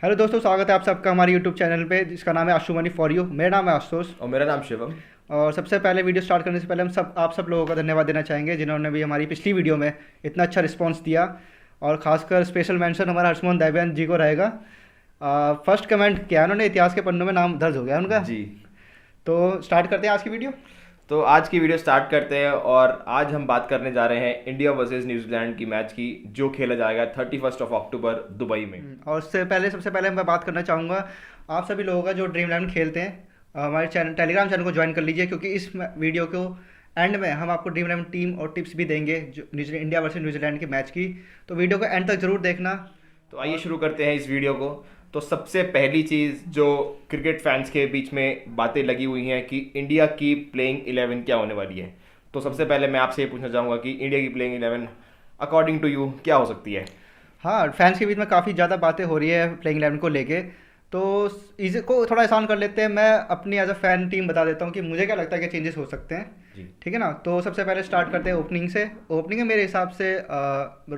Hello दोस्तों, स्वागत है आप सबका हमारे यूट्यूब चैनल पे जिसका नाम है आशु मनी फॉर यू। मेरा नाम है आशुतोष। और मेरा नाम शिवम। और सबसे पहले वीडियो स्टार्ट करने से पहले हम सब आप सब लोगों का धन्यवाद देना चाहेंगे जिन्होंने भी हमारी पिछली वीडियो में इतना अच्छा रिस्पांस दिया। और खासकर स्पेशल मेंशन हमारा हर्षमोहन देवयान जी को रहेगा। फर्स्ट कमेंट किया उन्होंने, इतिहास के पन्नों में नाम दर्ज हो गया उनका। जी। तो स्टार्ट करते हैं आज की वीडियो। तो आज की वीडियो स्टार्ट करते हैं और आज हम बात करने जा रहे हैं इंडिया वर्सेस न्यूजीलैंड की मैच की, जो खेला जाएगा 31 अक्टूबर दुबई में। और उससे पहले सबसे पहले मैं बात करना चाहूँगा आप सभी लोगों का जो ड्रीम 11 खेलते हैं, हमारे चैनल टेलीग्राम चैनल को ज्वाइन कर लीजिए, क्योंकि इस वीडियो को एंड में हम आपको ड्रीम 11 टीम और टिप्स भी देंगे जो न्यूजीलैंड इंडिया वर्सेस न्यूजीलैंड की मैच की। तो वीडियो को एंड तक जरूर देखना। तो आइए शुरू करते हैं इस वीडियो को। तो सबसे पहली चीज़ जो क्रिकेट फैंस के बीच में बातें लगी हुई हैं कि इंडिया की प्लेइंग 11 क्या होने वाली है। तो सबसे पहले मैं आपसे ये पूछना चाहूँगा कि इंडिया की प्लेइंग 11 अकॉर्डिंग टू यू क्या हो सकती है। हाँ, फैंस के बीच में काफ़ी ज़्यादा बातें हो रही है प्लेइंग 11 को लेके। तो इसे को थोड़ा आसान कर लेते हैं। मैं अपनी एज अ फैन टीम बता देता हूँ कि मुझे क्या लगता है कि चेंजेस हो सकते हैं। जी। ठीक है ना। तो सबसे पहले स्टार्ट करते हैं ओपनिंग से। ओपनिंग में मेरे हिसाब से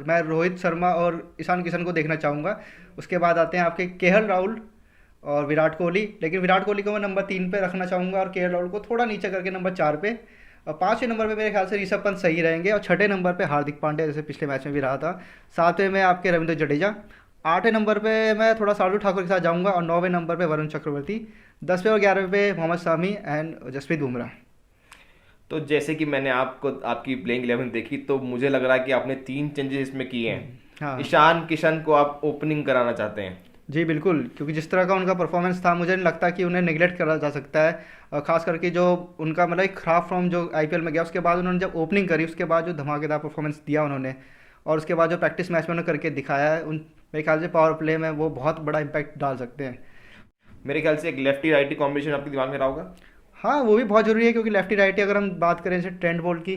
मैं रोहित शर्मा और ईशान किशन को देखना चाहूँगा। उसके बाद आते हैं आपके केएल राहुल और विराट कोहली। लेकिन विराट कोहली को मैं नंबर 3 पे रखना चाहूँगा और केएल राहुल को थोड़ा नीचे करके नंबर 4 पे। और 5वें नंबर पे मेरे ख्याल से ऋषभ पंत सही रहेंगे और 6ठे नंबर पे हार्दिक पांड्या, जैसे पिछले मैच में भी रहा था। 7वें में आपके रविंद्र जडेजा। 8वें नंबर पे मैं थोड़ा शार्दुल ठाकुर के साथ जाऊंगा और 9वें नंबर पे वरुण चक्रवर्ती। 10वें और 11वें पे मोहम्मद शामी एंड जसप्रीत बुमराह। तो जैसे कि मैंने आपको आपकी प्लेइंग 11 देखी तो मुझे लग रहा है कि आपने 3 चेंजेस इसमें किए हैं। हाँ ईशान किशन को आप ओपनिंग कराना चाहते हैं। जी बिल्कुल, क्योंकि जिस तरह का उनका परफॉर्मेंस था मुझे नहीं लगता कि उन्हें नेगलेक्ट करा जा सकता है। और खास करके जो उनका मतलब एक खराब फॉर्म जो आईपीएल में गया, उसके बाद उन्होंने जब ओपनिंग करी उसके बाद जो धमाकेदार परफॉर्मेंस दिया उन्होंने, और उसके बाद जो प्रैक्टिस मैच में उन्होंने करके दिखाया है, उन मेरे ख्याल से पावर प्ले में वो बहुत बड़ा इम्पैक्ट डाल सकते हैं। मेरे ख्याल से एक लेफ्टी राइटी कॉम्बिनेशन आपके दिमाग में रहा होगा। हाँ, वो भी बहुत ज़रूरी है, क्योंकि लेफ्टी राइटी अगर हम बात करें जैसे ट्रेंट बोल्ट की,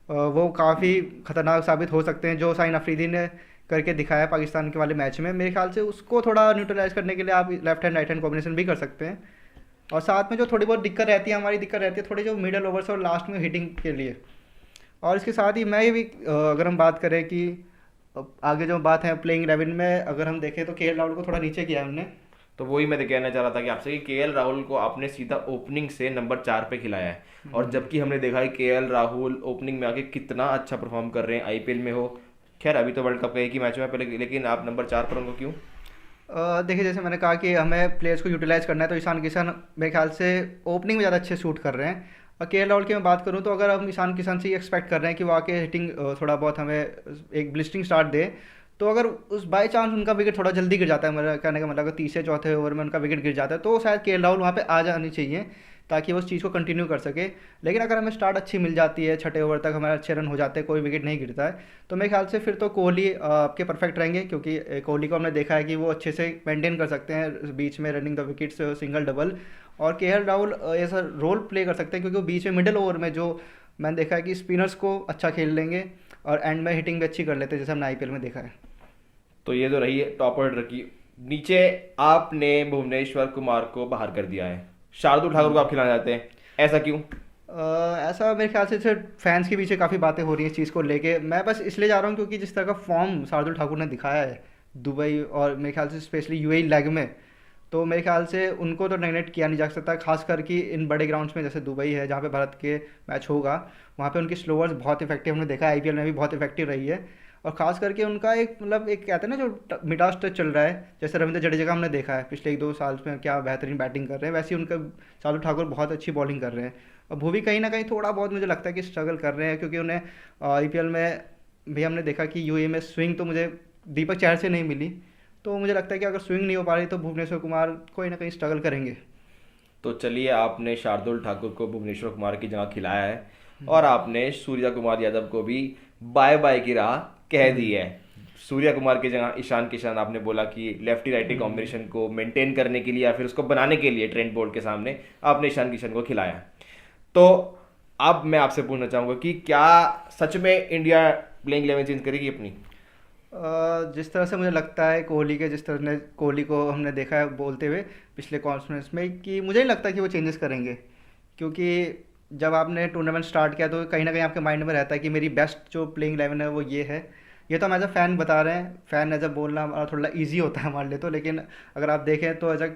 वो काफ़ी खतरनाक साबित हो सकते हैं। जो साइन अफरीदी ने करके दिखाया पाकिस्तान के वाले मैच में, मेरे ख्याल से उसको थोड़ा न्यूट्रलाइज करने के लिए आप left hand right hand combination भी कर सकते हैं। और साथ में जो थोड़ी बहुत दिक्कत रहती है, हमारी दिक्कत रहती है थोड़ी जो मिडल ओवर्स और लास्ट में हिटिंग के लिए। और इसके साथ ही मैं ये भी अगर हम बात करें कि आगे जो बात है प्लेइंग 11 में, अगर हम देखें तो केएल राहुल को थोड़ा नीचे किया है हमने। तो वही मैं कहना चाह रहा था कि आपसे कि केएल राहुल को आपने सीधा ओपनिंग से नंबर 4 पे खिलाया है। और जबकि हमने देखा है केएल राहुल ओपनिंग में आके कितना अच्छा परफॉर्म कर रहे हैं, आईपीएल में हो। खैर अभी तो वर्ल्ड कप का एक ही मैच हुआ है पहले, लेकिन आप नंबर 4 पर उनको क्यों। देखिए, जैसे मैंने कहा कि हमें प्लेयर्स को यूटिलाइज करना है, तो ईशान किशन मेरे ख्याल से ओपनिंग में ज़्यादा अच्छे शूट कर रहे हैं। और केएल राहुल की मैं बात करूँ तो अगर हम ईशान किशन से ही एक्सपेक्ट कर रहे हैं कि वो आके हिटिंग थोड़ा बहुत हमें एक ब्लिस्टिंग स्टार्ट दे, तो अगर उस बाई चांस उनका विकेट थोड़ा जल्दी गिर जाता है, मेरा कहने का मतलब अगर तीसरे चौथे ओवर में उनका विकेट गिर जाता है, तो शायद केएल राहुल वहाँ पे आ जानी चाहिए ताकि वो उस चीज़ को कंटिन्यू कर सके। लेकिन अगर हमें स्टार्ट अच्छी मिल जाती है, छठे ओवर तक हमारे अच्छे रन हो जाते हैं, कोई विकेट नहीं गिरता है, तो मेरे ख्याल से फिर तो कोहली आपके परफेक्ट रहेंगे। क्योंकि कोहली को हमने देखा है कि वो अच्छे से मेंटेन कर सकते हैं बीच में running the wickets, single double. और केएल राहुल ऐसा रोल प्ले कर सकते हैं, क्योंकि वो बीच में मिडिल ओवर में जो मैंने देखा है कि स्पिनर्स को अच्छा खेल लेंगे और एंड में हिटिंग भी अच्छी कर लेते हैं, जैसे हमने आईपीएल में देखा है। तो ये तो रही है टॉप ऑर्डर की। नीचे आपने भुवनेश्वर कुमार को बाहर कर दिया है, शार्दुल ठाकुर को आप खिलाना चाहते हैं, ऐसा क्यों। ऐसा मेरे ख्याल से सिर्फ फैंस के पीछे काफ़ी बातें हो रही हैं इस चीज़ को लेके। मैं बस इसलिए जा रहा हूँ क्योंकि जिस तरह का फॉर्म शार्दुल ठाकुर ने दिखाया है दुबई और मेरे ख्याल से स्पेशली यूएई लेग में, तो मेरे ख्याल से उनको तो नेगलेक्ट किया नहीं जा सकता। खास करके इन बड़े ग्राउंड्स में जैसे दुबई है, जहाँ पे भारत के मैच होगा, वहाँ पे उनकी स्लोअर्स बहुत इफेक्टिव, हमने देखा आईपीएल में भी बहुत इफेक्टिव रही है। और खास करके उनका एक मतलब एक कहते हैं ना जो मिडास टच चल रहा है, जैसे रविंद्र जडेजा का हमने देखा है पिछले 1-2 साल में क्या बेहतरीन बैटिंग कर रहे हैं, वैसे ही उनका शार्दुल ठाकुर बहुत अच्छी बॉलिंग कर रहे हैं। और भुवी कहीं ना कहीं थोड़ा बहुत मुझे लगता है कि स्ट्रगल कर रहे हैं, क्योंकि उन्हें आईपीएल में भी हमने देखा कि यूएई में स्विंग तो मुझे दीपक चहर से नहीं मिली। तो मुझे लगता है कि अगर स्विंग नहीं हो पा रही तो भुवनेश्वर कुमार कोई ना कहीं स्ट्रगल करेंगे। तो चलिए, आपने शार्दुल ठाकुर को भुवनेश्वर कुमार की जगह खिलाया है और आपने सूर्या कुमार यादव को भी बाय बाय की राह कह दी है। सूर्या कुमार की जगह ईशान किशन, आपने बोला कि लेफ्टी राइटी कॉम्बिनेशन को मेंटेन करने के लिए या फिर उसको बनाने के लिए ट्रेंट बोल्ट के सामने आपने ईशान किशन को खिलाया। तो अब मैं आपसे पूछना चाहूंगा कि क्या सच में इंडिया प्लेइंग 11 चेंज करेगी अपनी। जिस तरह से मुझे लगता है कोहली के, जिस तरह ने कोहली को हमने देखा है बोलते हुए पिछले कॉन्फ्रेंस में, कि मुझे नहीं लगता कि वो चेंजेस करेंगे। क्योंकि जब आपने टूर्नामेंट स्टार्ट किया तो कहीं ना कहीं आपके माइंड में रहता है कि मेरी बेस्ट जो प्लेइंग 11 है वो ये है। ये तो हम एज अ फ़ैन बता रहे हैं, फ़ैन एज अ बोलना हमारा थोड़ा इजी होता है हमारे लिए तो, लेकिन अगर आप देखें तो एज अ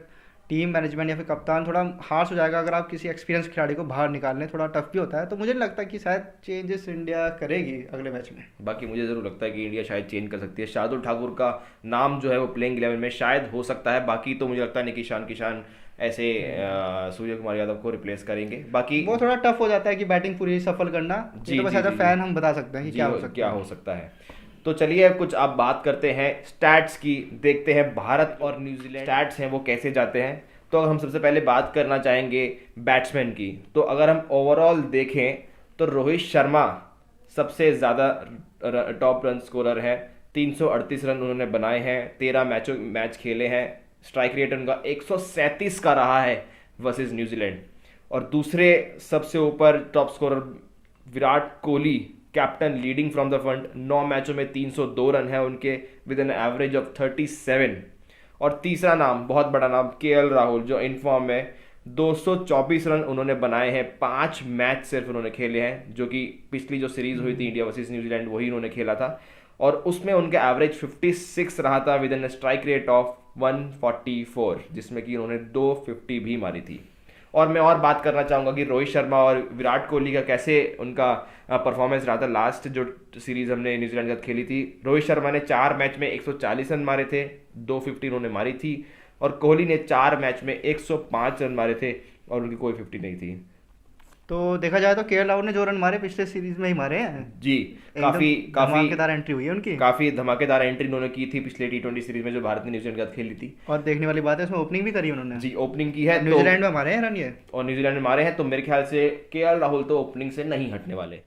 टीम मैनेजमेंट या फिर कप्तान थोड़ा हार्श हो जाएगा अगर आप किसी एक्सपीरियंस खिलाड़ी को बाहर निकालने, थोड़ा टफ भी होता है। तो मुझे नहीं लगता कि शायद चेंजेस इंडिया करेगी अगले मैच में। बाकी मुझे ज़रूर लगता है कि इंडिया शायद चेंज कर सकती है। शार्दुल ठाकुर का नाम जो है वो प्लेइंग 11 में शायद हो सकता है। बाकी तो मुझे लगता नहीं कि ईशान किशान ऐसे सूर्य कुमार यादव को रिप्लेस करेंगे। बाकी वो थोड़ा टफ हो जाता है कि बैटिंग पूरी सफल करना। ये जी तो बस जी as a ji ji fan हम बता सकते हैं कि जी क्या हो सकता क्या है। हो सकता है। तो चलिए अब कुछ आप बात करते हैं स्टैट्स की, देखते हैं भारत और न्यूजीलैंड स्टैट्स हैं वो कैसे जाते हैं। तो हम सबसे पहले बात करना चाहेंगे बैट्समैन की। तो अगर हम ओवरऑल देखें तो रोहित शर्मा सबसे ज़्यादा टॉप रन स्कोरर है। 338 रन उन्होंने बनाए हैं, 13 मैच खेले हैं। स्ट्राइक रेट उनका 137 का रहा है वर्सेस न्यूजीलैंड। और दूसरे सबसे ऊपर top scorer Virat Kohli, captain leading from the front, 9 मैचों में 302 रन है उनके विद एन एवरेज ऑफ 37। और तीसरा नाम, बहुत बड़ा नाम, केएल राहुल, जो इन फॉर्म में 224 रन उन्होंने बनाए हैं। 5 मैच सिर्फ उन्होंने खेले हैं, जो कि पिछली जो सीरीज हुई थी इंडिया वर्सेस न्यूजीलैंड वही उन्होंने खेला था। और उसमें उनका एवरेज 56 रहा था with an strike rate of 144, जिसमें कि उन्होंने 250 भी मारी थी। और मैं और बात करना चाहूँगा कि रोहित शर्मा और विराट कोहली का कैसे उनका परफॉर्मेंस रहा था लास्ट जो सीरीज हमने न्यूजीलैंड के साथ खेली थी। रोहित शर्मा ने 4 मैच में 140 रन मारे थे, 250 उन्होंने मारी थी। और कोहली ने 4 मैच में 105 रन मारे थे और उनकी कोई 50 नहीं थी। तो देखा जाए तो केएल राहुल ने जो रन मारे पिछले सीरीज में ही मारे हैं। जी, एकदम काफ़ी काफ़ी धमाकेदार एंट्री हुई है उनकी। काफ़ी धमाकेदार एंट्री उन्होंने की थी पिछले T20 सीरीज में जो भारत ने न्यूजीलैंड के साथ खेली थी। और देखने वाली बात है इसमें ओपनिंग भी करी उन्होंने। जी, ओपनिंग की है और तो न्यूजीलैंड में मारे हैं रन ये। और न्यूजीलैंड में मारे हैं, तो मेरे ख्याल से केएल राहुल तो ओपनिंग से नहीं हटने वाले।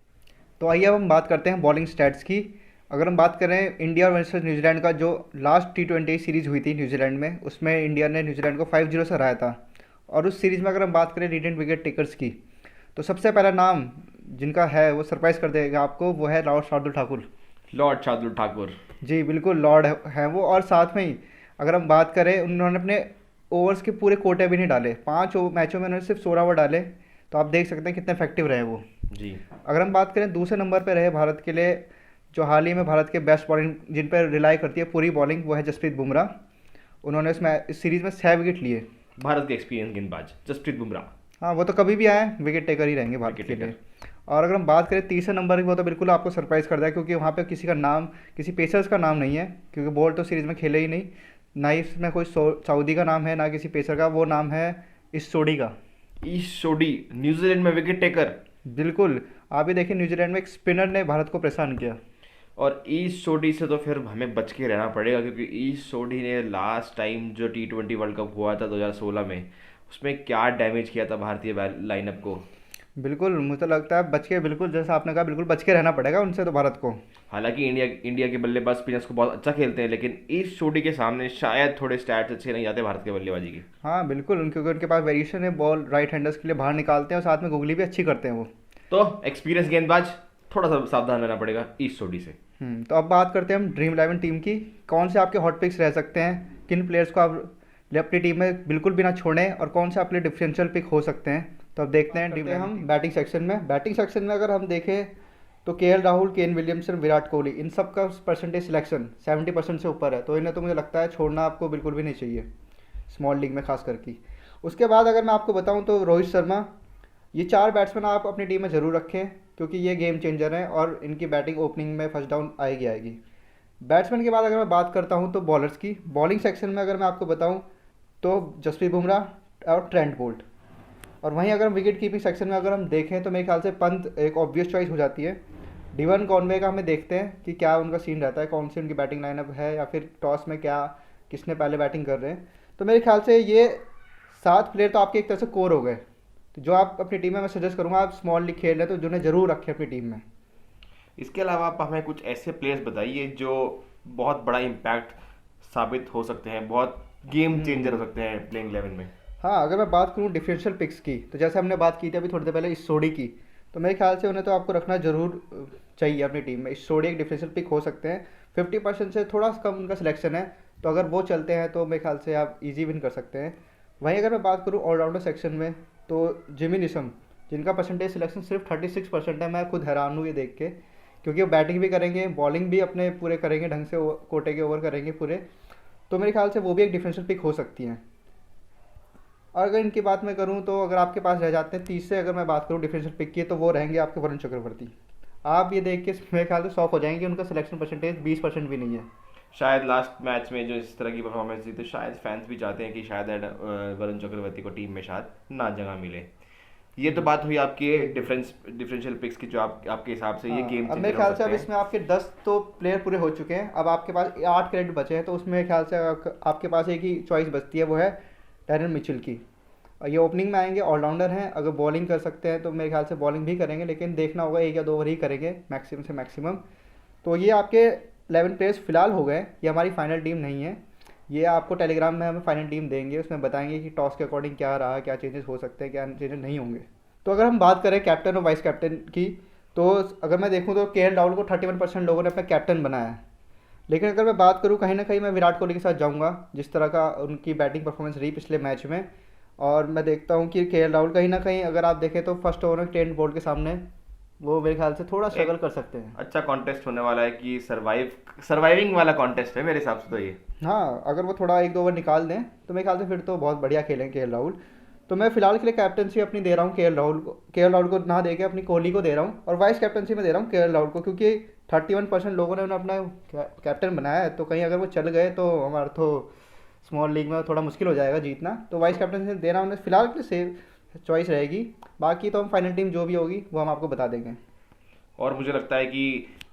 तो आइए अब हम बात करते हैं बॉलिंग स्टैट्स की। अगर हम बात करें इंडिया वर्सेस न्यूजीलैंड का जो लास्ट T20 सीरीज हुई थी न्यूजीलैंड में, उसमें इंडिया ने न्यूजीलैंड को 5-0 से हराया था। और उस सीरीज में अगर हम बात करें रीडेंट विकेट टेकर्स की, तो सबसे पहला नाम जिनका है वो सरप्राइज कर देगा आपको, वो है लॉर्ड शार्दुल ठाकुर। लॉर्ड शार्दुल ठाकुर। जी बिल्कुल, लॉर्ड हैं वो। और साथ में ही अगर हम बात करें, उन्होंने अपने ओवर्स के पूरे कोटे भी नहीं डाले, 5 मैचों में उन्होंने सिर्फ 16 ओवर डाले। तो आप देख सकते हैं कितने इफेक्टिव रहे वो। जी अगर हम बात करें दूसरे नंबर पे रहे भारत के लिए, जो हाल ही में भारत के बेस्ट बॉलिंग जिन पर रिलाई करती है पूरी बॉलिंग, वो है जसप्रीत बुमराह। उन्होंने इस सीरीज़ में 6 विकेट लिए। भारत के एक्सपीरियंस गेंदबाज जसप्रीत बुमराह। हाँ, वो तो कभी भी आए विकेट टेकर ही रहेंगे भारत विकेट के टेकर। लिए। और अगर हम बात करें तीसरे नंबर की, वो तो बिल्कुल आपको सरप्राइज कर देगा, क्योंकि वहाँ पे किसी का नाम, किसी पेसर्स का नाम नहीं है, क्योंकि बॉल तो सीरीज़ में खेले ही नहीं। ना ही इसमें कोई सऊदी का नाम है, ना किसी पेसर का। वो नाम है इस सोडी का। ईश सोडी, न्यूजीलैंड में विकेट टेकर। बिल्कुल, आप ही देखिए न्यूजीलैंड में एक स्पिनर ने भारत को परेशान किया। और ईश सोडी से तो फिर हमें बच के रहना पड़ेगा, क्योंकि ईश सोडी ने लास्ट टाइम जो T20 वर्ल्ड कप हुआ था 2016 में, उसमें क्या डैमेज किया था भारतीय लाइनअप को। बिल्कुल, मुझे तो लगता है बच के, बिल्कुल जैसा आपने कहा, बिल्कुल बच के रहना पड़ेगा उनसे तो भारत को। हालांकि इंडिया के बल्लेबाज स्पिनर्स को बहुत अच्छा खेलते हैं, लेकिन ईश सोडी के सामने शायद थोड़े स्टैट्स अच्छे नहीं जाते भारत के बल्लेबाजी की। हाँ बिल्कुल, क्योंकि उनके पास वेरिएशन है, बॉल राइट हैंडर्स के लिए बाहर निकालते हैं और साथ में गुगली भी अच्छी करते हैं वो। तो एक्सपीरियंस गेंदबाज, थोड़ा सा सावधान रहना पड़ेगा ईश सोडी से। तो अब बात करते हैं हम ड्रीम 11 टीम की। कौन से आपके हॉट पिक्स रह सकते हैं, किन प्लेयर्स को आप अपनी टीम में बिल्कुल भी ना छोड़ें, और कौन से आपके लिए डिफरेंशियल पिक हो सकते हैं। तो अब देखते हैं ड्रीम हम बैटिंग सेक्शन में। बैटिंग सेक्शन में अगर हम देखें तो KL Rahul, Kane Williamson, Virat Kohli, इन सब का परसेंटेज सिलेक्शन 70% से ऊपर है। तो इन्हें तो मुझे लगता है छोड़ना आपको बिल्कुल भी नहीं चाहिए, स्मॉल लीग में खास करके। उसके बाद अगर मैं आपको बताऊं तो रोहित शर्मा, ये 4 बैट्समैन आप अपनी टीम में ज़रूर रखें, क्योंकि ये गेम चेंजर हैं और इनकी बैटिंग ओपनिंग में फर्स्ट डाउन आएगी। बैट्समैन के बाद अगर मैं बात करता हूँ तो बॉलर्स की, बॉलिंग सेक्शन में अगर मैं आपको बताऊँ तो जसप्रीत बुमराह और ट्रेंट बोल्ट। और वहीं अगर हम विकेट कीपिंग सेक्शन में अगर हम देखें तो मेरे ख्याल से पंत एक ऑब्वियस चॉइस हो जाती है। डिवन कॉनवे का हमें देखते हैं कि क्या उनका सीन रहता है, कौन सी उनकी बैटिंग लाइनअप है, या फिर टॉस में क्या किसने पहले बैटिंग कर रहे हैं। तो मेरे ख्याल से ये 7 प्लेयर तो आपके एक तरह से कोर हो गए। तो जो आप अपनी टीम में, मैं सजेस्ट करूँगा, आप स्मॉल लीग खेल रहे हैं तो जिन्हें ज़रूर रखें अपनी टीम में। इसके अलावा आप हमें कुछ ऐसे प्लेयर्स बताइए जो बहुत बड़ा इम्पैक्ट साबित हो सकते हैं, बहुत गेम चेंजर हो सकते हैं प्लेइंग 11 में। हाँ, अगर मैं बात करूँ डिफरेंशियल पिक्स की, तो जैसे हमने बात की थी अभी थोड़ी देर पहले इस सोडी की, तो मेरे ख्याल से उन्हें तो आपको रखना जरूर चाहिए अपनी टीम में। इस सोडी एक डिफरेंशियल पिक हो सकते हैं। 50% से थोड़ा कम उनका सिलेक्शन है, तो अगर वो चलते हैं तो मेरे ख्याल से आप इजी विन कर सकते हैं। वहीं अगर मैं बात करूँ ऑलराउंडर सेक्शन में, तो जिमी निशम, जिनका परसेंटेज सिलेक्शन सिर्फ 36% है। मैं खुद हैरान हूँ ये देख के, क्योंकि वो बैटिंग भी करेंगे, बॉलिंग भी अपने पूरे करेंगे ढंग से, कोटे के ओवर करेंगे पूरे। तो मेरे ख्याल से वो भी एक डिफरेंशियल पिक हो सकती हैं। और अगर इनकी बात मैं करूँ तो अगर आपके पास रह जाते हैं 30 से, अगर मैं बात करूँ डिफरेंशियल पिक की, तो वो रहेंगे आपके वरुण चक्रवर्ती। आप ये देख के मेरे ख्याल से शॉक हो जाएंगे, उनका सिलेक्शन परसेंटेज 20% भी नहीं है। शायद लास्ट मैच में जो इस तरह की परफॉर्मेंस दी तो शायद फैंस भी चाहते हैं कि शायद वरुण चक्रवर्ती को टीम में शायद ना जगह मिले। ये तो बात हुई आपकी डिफरेंशियल पिक्स की, जो आपके हिसाब से ये हाँ, गेम अब मेरे चेंजर हो ख्याल से सकते अब हैं। इसमें आपके 10 तो प्लेयर पूरे हो चुके हैं, अब आपके पास 8 क्रेडिट बचे हैं। तो उसमें मेरे ख्याल से आपके पास एक ही चॉइस बचती है, वो है डैरेन मिचेल की। और ये ओपनिंग में आएंगे, ऑलराउंडर हैं, अगर बॉलिंग कर सकते हैं तो मेरे ख्याल से बॉलिंग भी करेंगे, लेकिन देखना होगा 1 या 2 ओवर ही करेंगे मैक्सिमम से मैक्सिमम। तो ये आपके 11 प्लेयर्स फिलहाल हो गए, ये हमारी फाइनल टीम नहीं है। ये आपको टेलीग्राम में हमें फाइनल टीम देंगे, उसमें बताएंगे कि टॉस के अकॉर्डिंग क्या रहा, क्या चेंजेस हो सकते हैं, क्या चेंजेस नहीं होंगे। तो अगर हम बात करें कैप्टन और वाइस कैप्टन की, तो अगर मैं देखूं तो केएल राहुल को 31% लोगों ने अपना कैप्टन बनाया है। लेकिन अगर मैं बात करूं, कहीं ना कहीं मैं विराट कोहली के साथ जाऊंगा, जिस तरह का उनकी बैटिंग परफॉर्मेंस रही पिछले मैच में। और मैं देखता हूं कि केएल राहुल कहीं ना कहीं, अगर आप देखें तो फर्स्ट ओवर में ट्रेंट बोल्ट के सामने वो मेरे ख्याल से थोड़ा स्ट्रगल एक कर सकते हैं। अच्छा कॉन्टेस्ट होने वाला है कि सर्वाइविंग वाला कॉन्टेस्ट है मेरे हिसाब से तो ये। हाँ, अगर वो थोड़ा 1-2 ओवर निकाल दें तो मेरे ख्याल से फिर तो बहुत बढ़िया खेलें केएल राहुल। तो मैं फिलहाल के लिए कैप्टनसी अपनी दे रहा हूँ केएल राहुल को ना देके अपनी कोहली को दे रहा हूँ, और वाइस कैप्टनसी में दे रहा हूँ केएल राहुल को, क्योंकि 31% लोगों ने उन्हें अपना कैप्टन बनाया है। तो कहीं अगर वो चल गए तो हमारा तो स्मॉल लीग में थोड़ा मुश्किल हो जाएगा जीतना। तो वाइस कैप्टनसी दे रहा हूँ उन्हें, फिलहाल के लिए सेफ चॉइस रहेगी। बाकी तो हम फाइनल टीम जो भी होगी वो हम आपको बता देंगे। और मुझे लगता है कि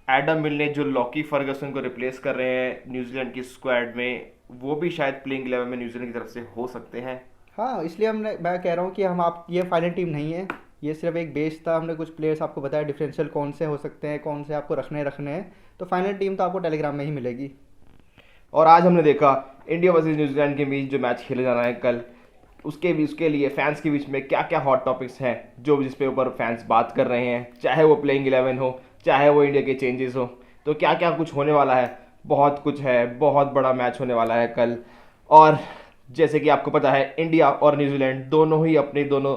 एडम मिल ने जो लॉकी फर्गसन को रिप्लेस कर रहे हैं न्यूजीलैंड की स्क्वाड में, वो भी शायद प्लेइंग 11 में न्यूजीलैंड की तरफ से हो सकते हैं। हाँ, इसलिए मैं कह रहा हूँ कि हम आप ये फाइनल टीम नहीं है, ये सिर्फ एक बेस था। हमने कुछ प्लेयर्स आपको बताया डिफरेंशियल कौन से हो सकते हैं, कौन से आपको रखने हैं। तो फाइनल टीम तो आपको टेलीग्राम में ही मिलेगी। और आज हमने देखा इंडिया वर्सेस न्यूजीलैंड के बीच जो मैच खेले जाना है कल, उसके लिए फैंस के बीच में क्या क्या हॉट टॉपिक्स हैं जो जिस पे ऊपर फैंस बात कर रहे हैं, चाहे वो प्लेइंग 11 हो, चाहे वो इंडिया के चेंजेस हो। तो क्या क्या कुछ होने वाला है, बहुत कुछ है, बहुत बड़ा मैच होने वाला है कल। और जैसे कि आपको पता है इंडिया और न्यूजीलैंड दोनों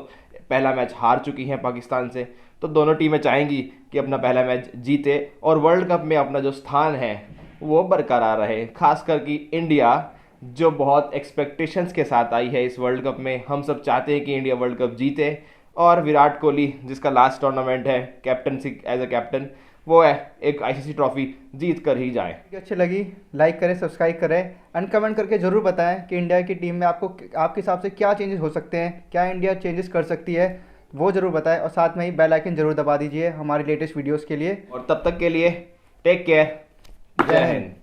पहला मैच हार चुकी हैं पाकिस्तान से। तो दोनों टीमें चाहेंगी कि अपना पहला मैच जीते और वर्ल्ड कप में अपना जो स्थान है वो बरकरार रहे। खासकर कि इंडिया जो बहुत एक्सपेक्टेशंस के साथ आई है इस वर्ल्ड कप में, हम सब चाहते हैं कि इंडिया वर्ल्ड कप जीते। और विराट कोहली जिसका लास्ट टूर्नामेंट है कैप्टनसी एज अ कैप्टन, वो है एक आईसीसी ट्रॉफी जीत कर ही जाए। अच्छी लगी लाइक करें, सब्सक्राइब करें, एंड कमेंट करके ज़रूर बताएं कि इंडिया की टीम में आपको आपके हिसाब से क्या चेंजेस हो सकते हैं, क्या इंडिया चेंजेस कर सकती है, वो ज़रूर बताएं। और साथ में ही बेल आइकन ज़रूर दबा दीजिए हमारी लेटेस्ट वीडियोज़ के लिए। और तब तक के लिए टेक केयर, जय हिंद।